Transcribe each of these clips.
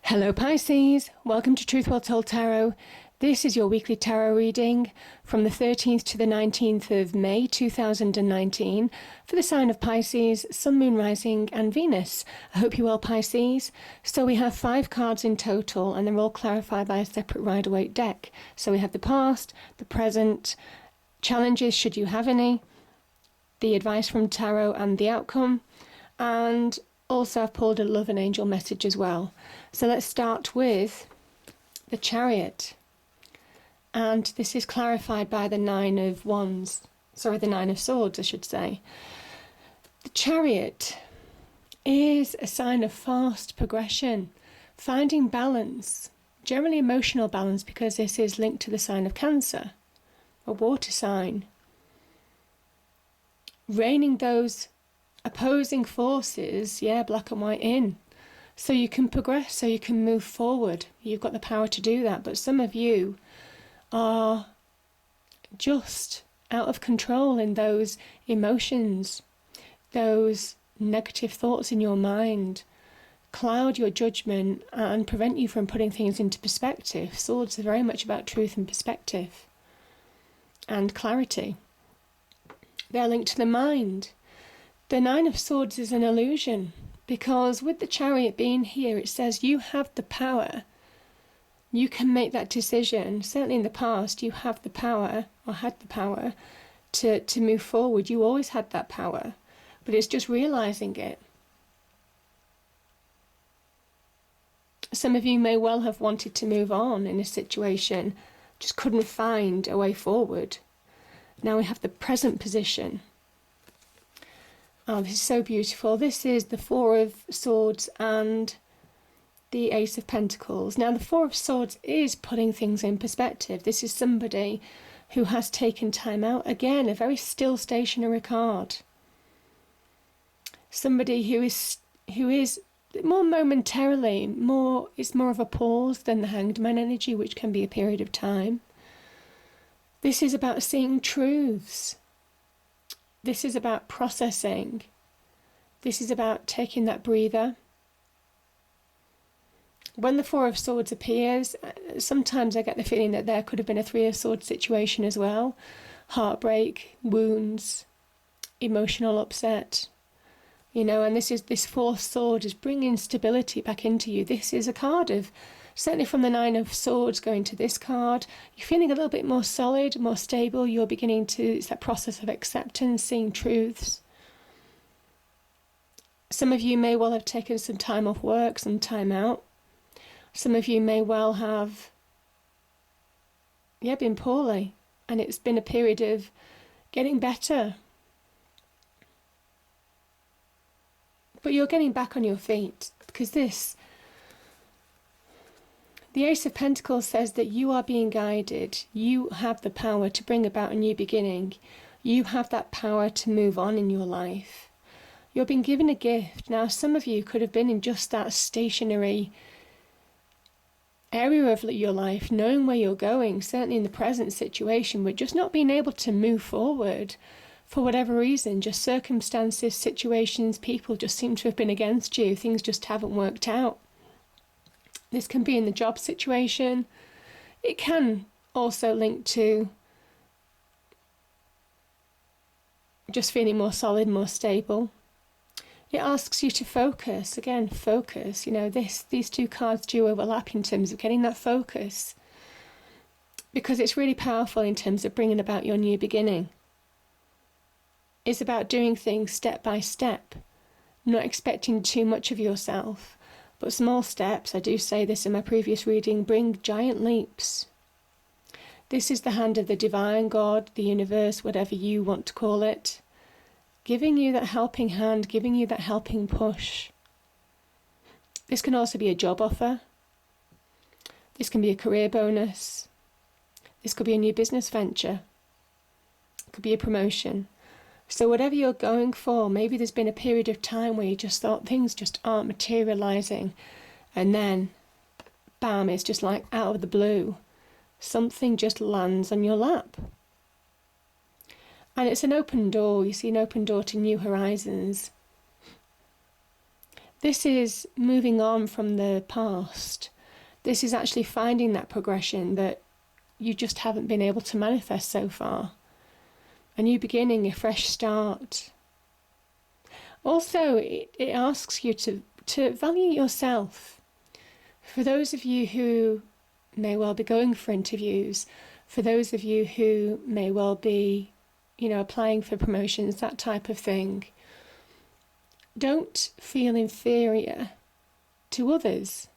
Hello Pisces, welcome to Truth Well Told Tarot. This is your weekly tarot reading from the 13th to the 19th of May 2019 for the sign of Pisces, Sun, Moon, Rising and Venus. I hope you're well, Pisces. So we have 5 cards in total and they're all clarified by a separate Rider-Waite deck. So we have the past, the present, challenges should you have any, the advice from tarot and the outcome, and also I've pulled a love and angel message as well. So let's start with the Chariot. And this is clarified by the Nine of Swords, I should say. The Chariot is a sign of fast progression, finding balance, generally emotional balance, because this is linked to the sign of Cancer, a water sign. Reining those opposing forces, black and white in, so you can progress, so you can move forward. You've got the power to do that, but some of you are just out of control in those emotions. Those negative thoughts in your mind cloud your judgment and prevent you from putting things into perspective. Swords are very much about truth and perspective and clarity. They're linked to the mind. The Nine of Swords is an illusion, because with the Chariot being here, it says you have the power. You can make that decision. Certainly in the past, you have the power, or had the power, to move forward. You always had that power, but it's just realising it. Some of you may well have wanted to move on in a situation, just couldn't find a way forward. Now we have the present position. Oh, this is so beautiful. This is the Four of Swords and the Ace of Pentacles. Now, the Four of Swords is putting things in perspective. This is somebody who has taken time out. Again, a very still stationary card. Somebody who is more momentarily, it's more of a pause than the Hanged Man energy, which can be a period of time. This is about seeing truths. This is about processing. This is about taking that breather. When the Four of Swords appears, sometimes I get the feeling that there could have been a Three of Swords situation as well. Heartbreak, wounds, emotional upset. And this fourth sword is bringing stability back into you. This is a card of, certainly from the Nine of Swords going to this card, you're feeling a little bit more solid, more stable. You're beginning it's that process of acceptance, seeing truths. Some of you may well have taken some time off work, some time out. Some of you may well have, been poorly, and it's been a period of getting better. But you're getting back on your feet, because the Ace of Pentacles says that you are being guided. You have the power to bring about a new beginning. You have that power to move on in your life. You're being given a gift. Now, some of you could have been in just that stationary area of your life, knowing where you're going, certainly in the present situation, but just not being able to move forward for whatever reason. Just circumstances, situations, people just seem to have been against you. Things just haven't worked out. This can be in the job situation. It can also link to just feeling more solid, more stable. It asks you to focus. Again, focus. These two cards do overlap in terms of getting that focus, because it's really powerful in terms of bringing about your new beginning. It's about doing things step by step, not expecting too much of yourself. But small steps, I do say this in my previous reading, bring giant leaps. This is the hand of the divine, God, the universe, whatever you want to call it, giving you that helping hand, giving you that helping push. This can also be a job offer. This can be a career bonus. This could be a new business venture. It could be a promotion. So whatever you're going for, maybe there's been a period of time where you just thought things just aren't materialising, and then, bam, it's just like out of the blue. Something just lands on your lap. And it's an open door. You see an open door to new horizons. This is moving on from the past. This is actually finding that progression that you just haven't been able to manifest so far. A new beginning, a fresh start. Also, it asks you to value yourself. For those of you who may well be going for interviews, for those of you who may well be, applying for promotions, that type of thing, don't feel inferior to others,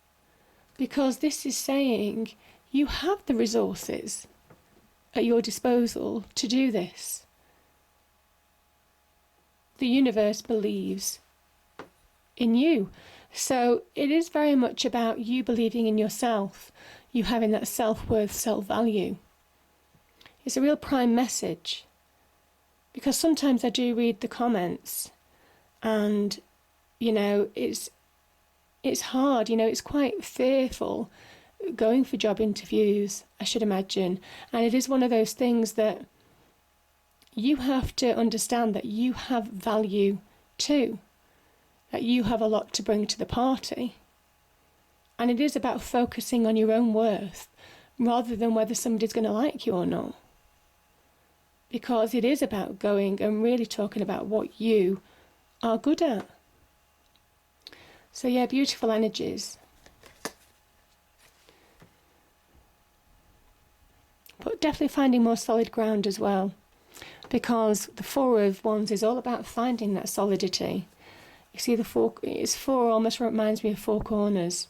because this is saying you have the resources at your disposal to do this. The universe believes in you. So it is very much about you believing in yourself, you having that self-worth, self-value. It's a real prime message, because sometimes I do read the comments and, it's hard, it's quite fearful going for job interviews, I should imagine. And it is one of those things that you have to understand that you have value too, that you have a lot to bring to the party. And it is about focusing on your own worth rather than whether somebody's going to like you or not. Because it is about going and really talking about what you are good at. So yeah, beautiful energies. But definitely finding more solid ground as well. Because the Four of Wands is all about finding that solidity. You see the four almost reminds me of four corners.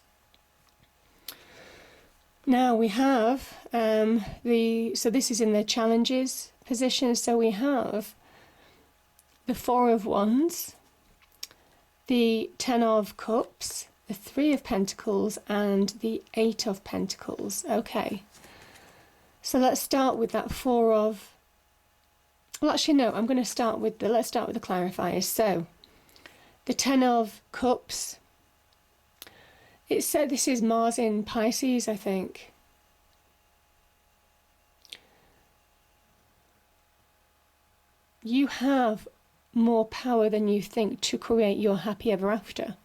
Now we have so this is in the challenges position. So we have the Four of Wands, the Ten of Cups, the Three of Pentacles, and the Eight of Pentacles. Okay. So let's start with that Four of... Well, actually, no, I'm going to start with let's start with the clarifiers. So, the Ten of Cups. It said this is Mars in Pisces, I think. You have more power than you think to create your happy ever after,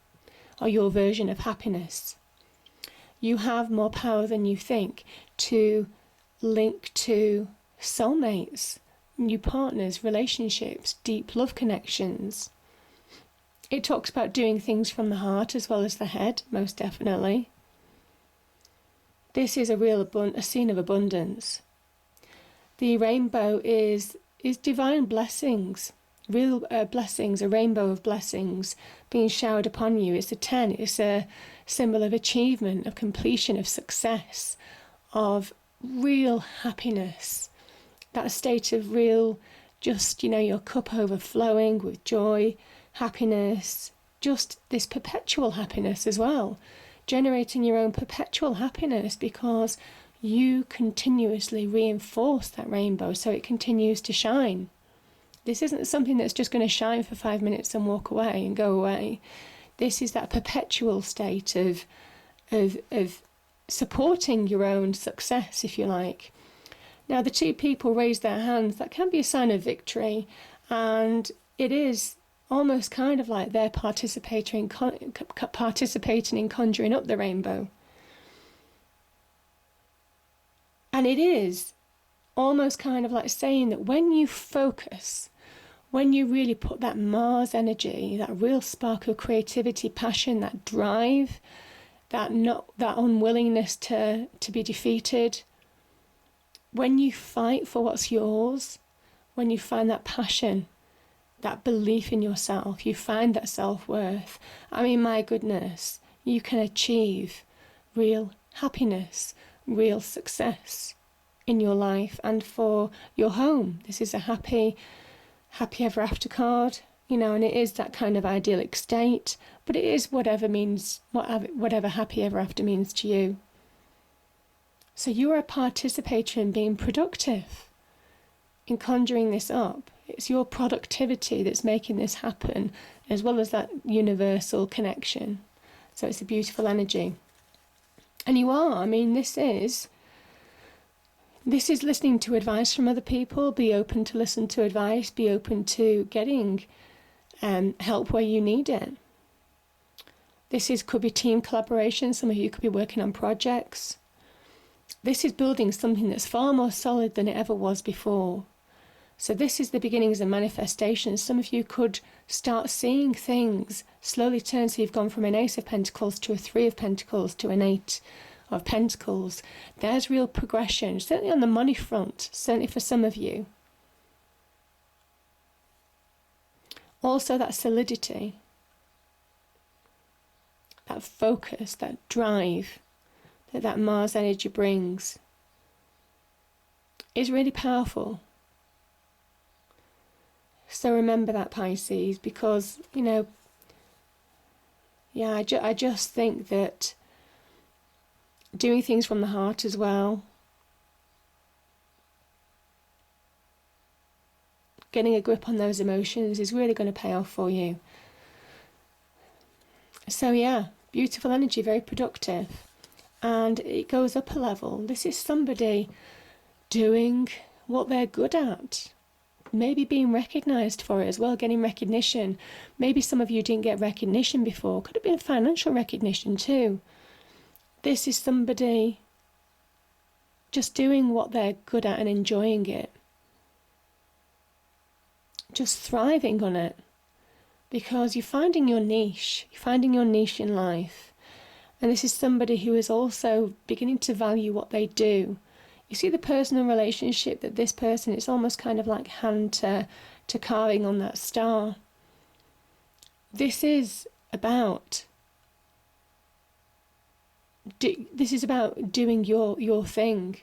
or your version of happiness. You have more power than you think to link to soulmates, new partners, relationships, deep love connections. It talks about doing things from the heart as well as the head, most definitely. This is a scene of abundance. The rainbow is divine blessings, real blessings, a rainbow of blessings being showered upon you. It's a 10, it's a symbol of achievement, of completion, of success, of real happiness. That state of real, just, your cup overflowing with joy, happiness, just this perpetual happiness as well. Generating your own perpetual happiness because you continuously reinforce that rainbow so it continues to shine. This isn't something that's just going to shine for 5 minutes and walk away and go away. This is that perpetual state of supporting your own success, if you like. Now, the two people raise their hands. That can be a sign of victory, and it is almost kind of like they're participating in conjuring up the rainbow. And it is almost kind of like saying that when you focus, when you really put that Mars energy, that real spark of creativity, passion, that drive, that unwillingness to be defeated, when you fight for what's yours, when you find that passion, that belief in yourself, you find that self-worth, I mean, my goodness, you can achieve real happiness, real success in your life and for your home. This is a happy ever after card, and it is that kind of idyllic state, but it is whatever happy ever after means to you. So you are a participator in being productive, in conjuring this up. It's your productivity that's making this happen, as well as that universal connection. So it's a beautiful energy. And you are, this is listening to advice from other people. Be open to listen to advice. Be open to getting help where you need it. Could be team collaboration. Some of you could be working on projects. This is building something that's far more solid than it ever was before. So this is the beginnings of manifestation. Some of you could start seeing things slowly turn. So you've gone from an Ace of Pentacles to a Three of Pentacles to an Eight of Pentacles. There's real progression, certainly on the money front, certainly for some of you. Also that solidity, that focus, that drive that Mars energy brings is really powerful. So remember that, Pisces, because, you know, yeah, I just think that doing things from the heart as well, getting a grip on those emotions is really going to pay off for you. So yeah, beautiful energy, very productive. And it goes up a level. This is somebody doing what they're good at. Maybe being recognised for it as well, getting recognition. Maybe some of you didn't get recognition before. Could have been financial recognition too. This is somebody just doing what they're good at and enjoying it. Just thriving on it. Because you're finding your niche. You're finding your niche in life. And this is somebody who is also beginning to value what they do. You see the personal relationship that this person, it's almost kind of like hand to carving on that star. This is about doing your thing.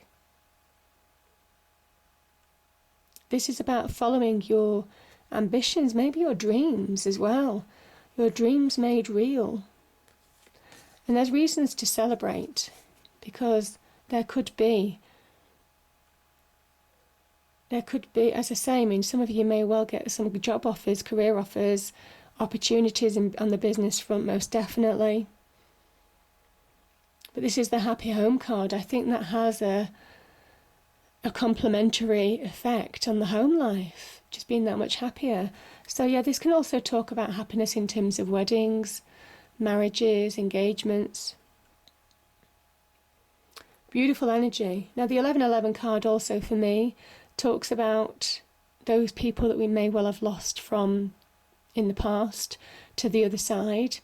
This is about following your ambitions, maybe your dreams as well. Your dreams made real. And there's reasons to celebrate, because there could be, as I say, I mean, some of you may well get some job offers, career offers, opportunities on the business front, most definitely. But this is the happy home card. I think that has a complementary effect on the home life, just being that much happier. So yeah, this can also talk about happiness in terms of weddings, marriages, engagements. Beautiful energy. Now the 1111 card also for me talks about those people that we may well have lost from in the past to the other side.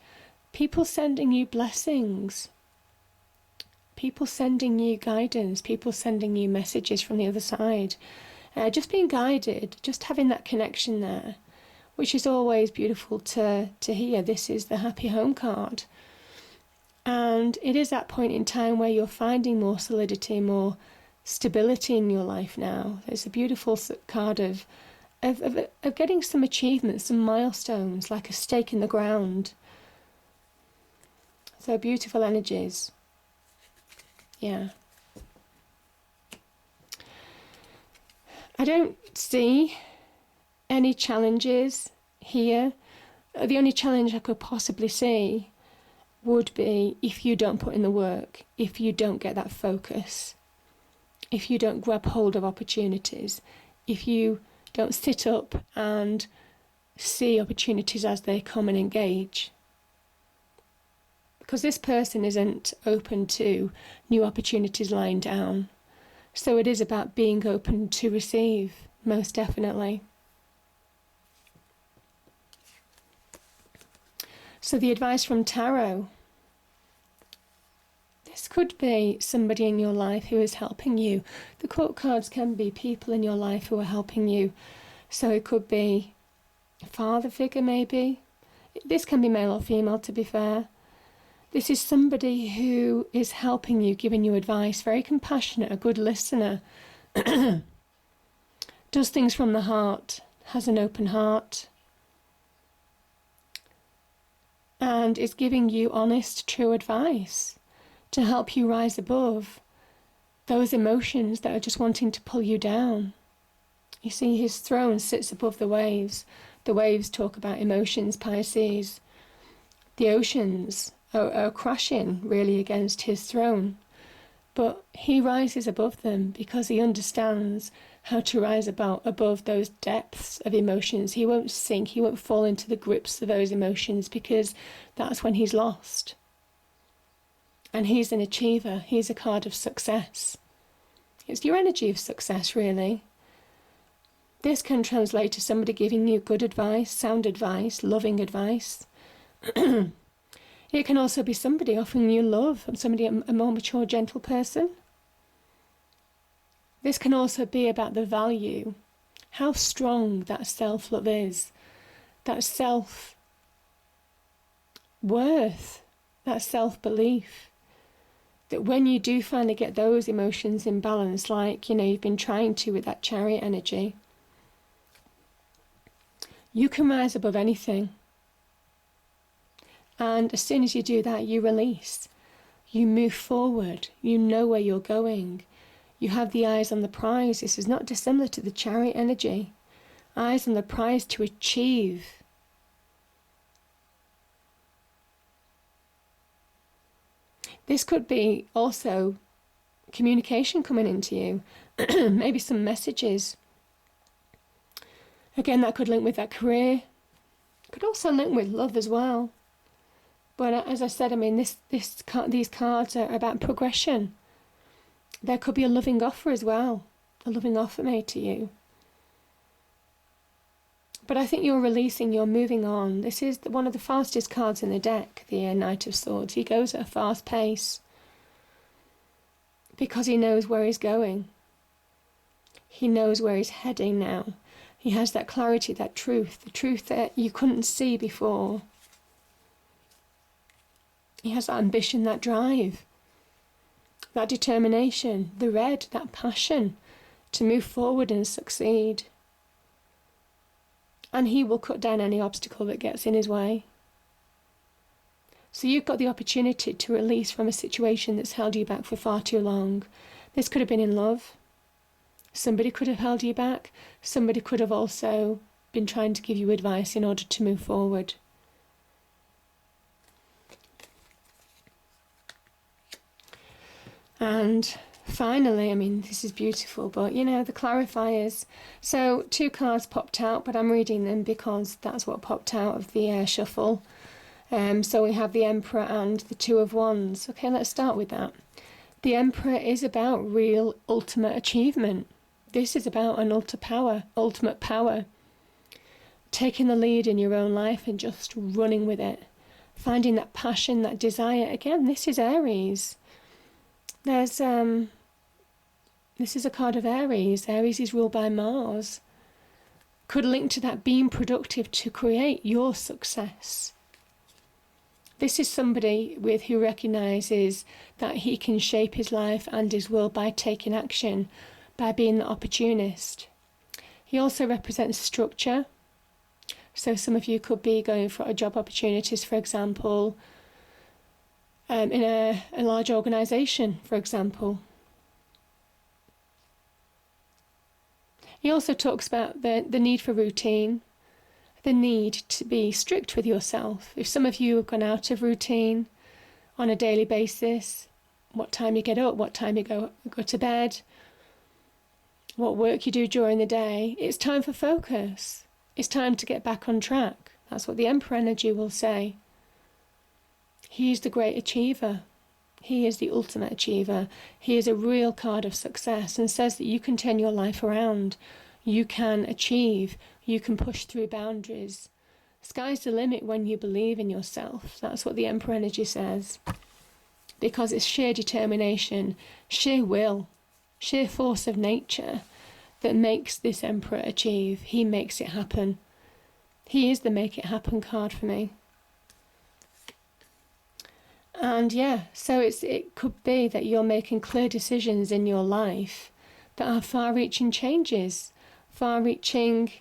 People sending you blessings. People sending you guidance. People sending you messages from the other side. Just being guided, just having that connection there, which is always beautiful to hear. This is the happy home card. And it is that point in time where you're finding more solidity, more stability in your life now. It's a beautiful card of getting some achievements, some milestones, like a stake in the ground. So beautiful energies. Yeah. I don't see any challenges here. The only challenge I could possibly see would be if you don't put in the work, if you don't get that focus, if you don't grab hold of opportunities, if you don't sit up and see opportunities as they come and engage. Because this person isn't open to new opportunities lying down. So it is about being open to receive, most definitely. So the advice from Tarot. This could be somebody in your life who is helping you. The court cards can be people in your life who are helping you. So it could be a father figure maybe. This can be male or female, to be fair. This is somebody who is helping you, giving you advice, very compassionate, a good listener, does things from the heart, has an open heart, and is giving you honest, true advice to help you rise above those emotions that are just wanting to pull you down. You see, his throne sits above the waves. The waves talk about emotions, Pisces. The oceans are crashing really against his throne. But he rises above them because he understands how to rise above those depths of emotions. He won't sink, he won't fall into the grips of those emotions, because that's when he's lost. And he's an achiever, he's a card of success. It's your energy of success, really. This can translate to somebody giving you good advice, sound advice, loving advice. It can also be somebody offering you love, somebody, a more mature, gentle person. This can also be about the value, how strong that self-love is, that self-worth, that self-belief. That when you do finally get those emotions in balance, like, you've been trying to with that Chariot energy, you can rise above anything. And as soon as you do that, you release. You move forward. You know where you're going. You have the eyes on the prize. This is not dissimilar to the Chariot energy. Eyes on the prize to achieve. This could be also communication coming into you. Maybe some messages. Again, that could link with that career. Could also link with love as well. But as I said, these cards are about progression. There could be a loving offer as well. A loving offer made to you. But I think you're releasing, you're moving on. This is one of the fastest cards in the deck, the Knight of Swords. He goes at a fast pace because he knows where he's going. He knows where he's heading now. He has that clarity, that truth, the truth that you couldn't see before. He has that ambition, that drive, that determination, the red, that passion to move forward and succeed. And he will cut down any obstacle that gets in his way. So you've got the opportunity to release from a situation that's held you back for far too long. This could have been in love. Somebody could have held you back. Somebody could have also been trying to give you advice in order to move forward. And finally, this is beautiful, but the clarifiers. So 2 cards popped out, but I'm reading them because that's what popped out of the shuffle. So we have the Emperor and the 2 of Wands. Okay, let's start with that. The Emperor is about real ultimate achievement. This is about an ultimate power. Taking the lead in your own life and just running with it. Finding that passion, that desire. Again, this is Aries. This is a card of Aries. Aries is ruled by Mars. Could link to that being productive to create your success. This is somebody who recognises that he can shape his life and his world by taking action, by being the opportunist. He also represents structure. So some of you could be going for job opportunities, for example, in a large organisation, for example. He also talks about the need for routine, the need to be strict with yourself. If some of you have gone out of routine on a daily basis, what time you get up, what time you go to bed, what work you do during the day, it's time for focus. It's time to get back on track. That's what the Emperor energy will say. He is the great achiever. He is the ultimate achiever. He is a real card of success and says that you can turn your life around. You can achieve. You can push through boundaries. Sky's the limit when you believe in yourself. That's what the Emperor energy says. Because it's sheer determination, sheer will, sheer force of nature that makes this Emperor achieve. He makes it happen. He is the make it happen card for me. And so it could be that you're making clear decisions in your life that are far-reaching changes, far-reaching,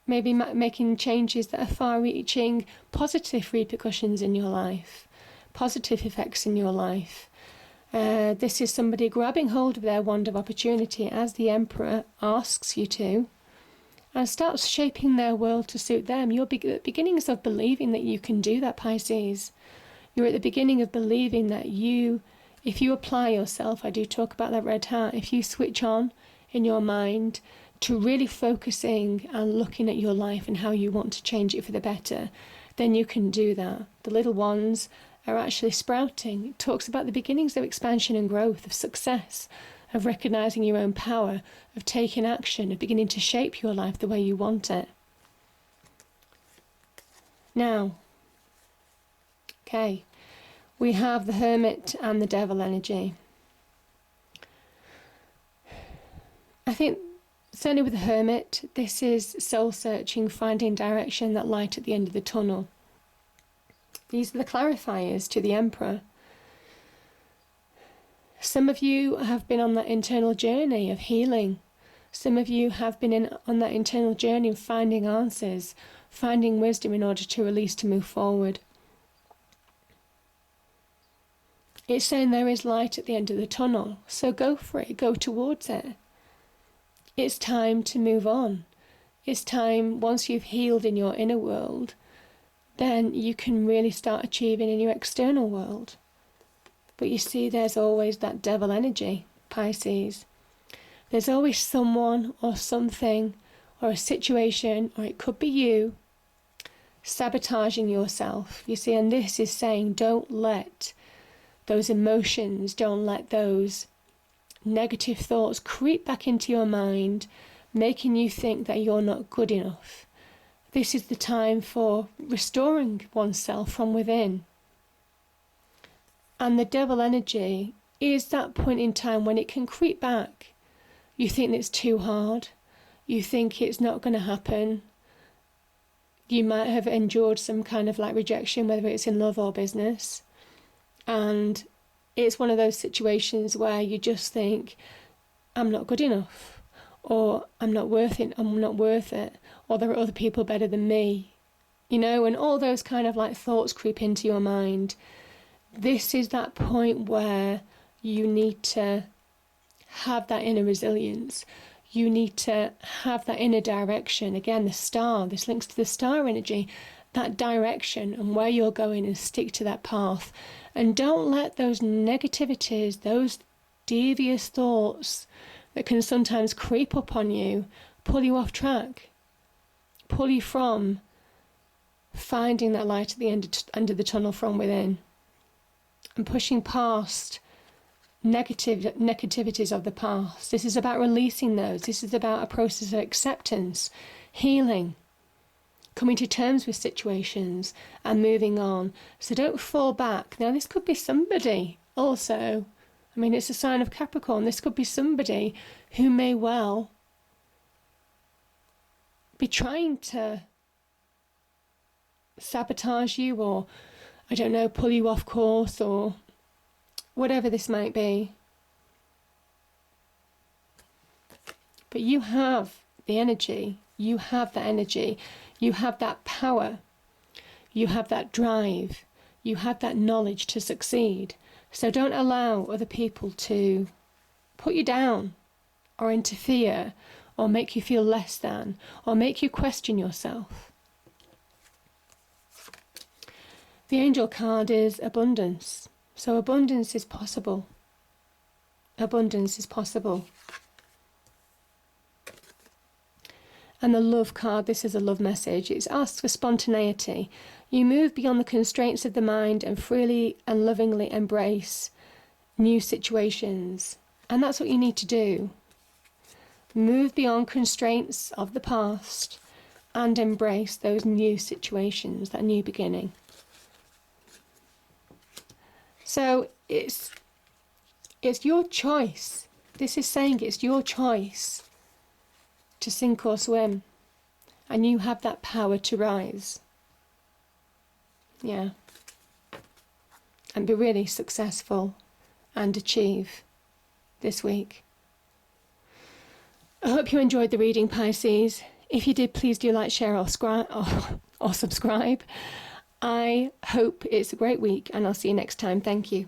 maybe making changes that are far-reaching positive repercussions in your life, positive effects in your life. This is somebody grabbing hold of their wand of opportunity as the Emperor asks you to, and starts shaping their world to suit them. You're the beginnings of believing that you can do that, Pisces. You're at the beginning of believing that if you apply yourself, I do talk about that red heart, if you switch on in your mind to really focusing and looking at your life and how you want to change it for the better, then you can do that. The little ones are actually sprouting. It talks about the beginnings of expansion and growth, of success, of recognizing your own power, of taking action, of beginning to shape your life the way you want it. Now, okay, we have the Hermit and the Devil energy. I think certainly with the Hermit, this is soul searching, finding direction, that light at the end of the tunnel. These are the clarifiers to the Emperor. Some of you have been on that internal journey of healing. Some of you have been on that internal journey of finding answers, finding wisdom in order to release, to move forward. It's saying there is light at the end of the tunnel, so go for it, go towards it. It's time to move on. It's time, once you've healed in your inner world, then you can really start achieving in your external world. But you see, there's always that devil energy, Pisces. There's always someone or something or a situation, or it could be you, sabotaging yourself. You see, and this is saying don't let those emotions, don't let those negative thoughts creep back into your mind, making you think that you're not good enough. This is the time for restoring oneself from within. And the devil energy is that point in time when it can creep back. You think it's too hard. You think it's not going to happen. You might have endured some kind of like rejection, whether it's in love or business. And it's one of those situations where you just think, I'm not good enough, or I'm not worth it, or there are other people better than me, and all those kind of like thoughts creep into your mind. This is that point where you need to have that inner resilience. You need to have that inner direction. Again, the star, this links to the star energy, that direction and where you're going, and stick to that path. And don't let those negativities, those devious thoughts that can sometimes creep up on you, pull you off track, pull you from finding that light at the end of the tunnel from within, and pushing past negativities of the past. This is about releasing those. This is about a process of acceptance, healing, coming to terms with situations and moving on. So don't fall back. Now, this could be somebody also. I mean, it's a sign of Capricorn. This could be somebody who may well be trying to sabotage you, or, I don't know, pull you off course, or whatever this might be. But you have the energy. You have that energy. You have that power. You have that drive. You have that knowledge to succeed. So don't allow other people to put you down or interfere or make you feel less than or make you question yourself. The angel card is abundance. So abundance is possible. Abundance is possible. And the love card, this is a love message. It asks for spontaneity. You move beyond the constraints of the mind and freely and lovingly embrace new situations. And that's what you need to do. Move beyond constraints of the past and embrace those new situations, that new beginning. So it's your choice. This is saying it's your choice to sink or swim, and you have that power to rise. Yeah. And be really successful and achieve this week. I hope you enjoyed the reading, Pisces. If you did, please do like, share or subscribe. I hope it's a great week, and I'll see you next time. Thank you.